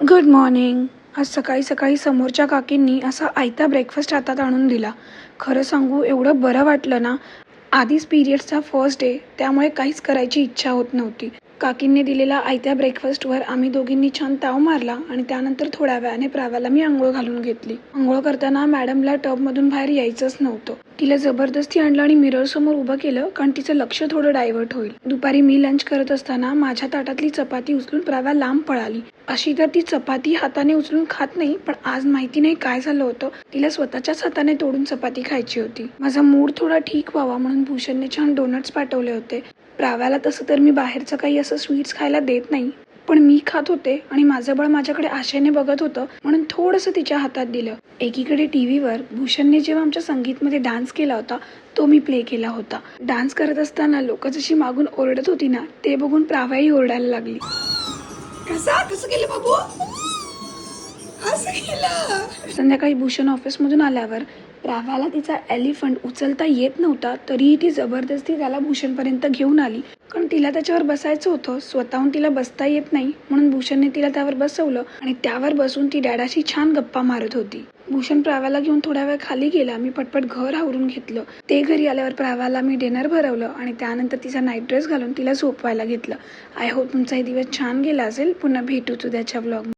Good morning. आज सकाळी सकाळी समोरच्या काकींनी असा आयता ब्रेकफास्ट हातात आणून दिला. खरं सांगू एवढं बरं वाटलं ना. आधीच पिरियड्सचा फर्स्ट डे, त्यामुळे काहीच करायची इच्छा होत नव्हती. काकींनी दिलेल्या आयत्या ब्रेकफास्टवर आम्ही दोघींनी छान ताव मारला आणि त्यानंतर थोड्या वेळाने प्राव्याला मी आंघोळ घालून घेतली. आंघोळ करताना मॅडमला टबमधून बाहेर यायचंच नव्हतं. तिला जबरदस्ती आणलं आणि मिरर समोर उभं केलं, कारण तिचं लक्ष थोडं डायव्हर्ट होईल. दुपारी मी लंच करत असताना माझ्या ताटातली चपाती उचलून प्राव्या लांब पळाली. अशी तर ती चपाती हाताने उचलून खात नाही, पण आज माहिती नाही काय झालं होतं, तिला स्वतःच्याच हाताने तोडून चपाती खायची होती. माझा मूड थोडा ठीक व्हावा म्हणून भूषणने छान डोनट्स पाठवले होते. प्राव्याला तसं तर मी बाहेरचं काही असं स्वीट्स खायला देत नाही, पण मी खात होते आणि माझं बाळ माझ्याकडे आशेने बघत होतं म्हणून थोडंसं तिच्या हातात दिलं. एकीकडे टीव्हीवर भूषणने जेव्हा आमच्या संगीतमध्ये डान्स केला होता तो मी प्ले केला होता. डान्स करत असताना लोक जशी मागून ओरडत होती ना, ते बघून प्राव्याही ओरडायला लागली. कसं केलं बाबू, असं केलं. संध्याकाळी भूषण ऑफिसमधून आल्यावर प्राव्याला तिचा एलिफंट उचलता येत नव्हता, तरीही ती जबरदस्ती त्याला भूषणपर्यंत घेऊन आली, कारण तिला त्याच्यावर बसायचं होतं. स्वतःहून तिला बसता येत नाही म्हणून भूषणने तिला त्यावर बसवलं आणि त्यावर बसून ती डॅडाशी छान गप्पा मारत होती. भूषण प्राव्याला घेऊन थोड्या वेळ खाली गेला. मी पटपट घर आवरून घेतलं. ते घरी आल्यावर प्राव्याला मी डिनर भरवलं आणि त्यानंतर तिचा नाईट ड्रेस घालून तिला झोपवायला घेतलं. आय होप तुमचा हे दिवस छान गेला असेल. पुन्हा भेटूच उद्याच्या व्लॉग.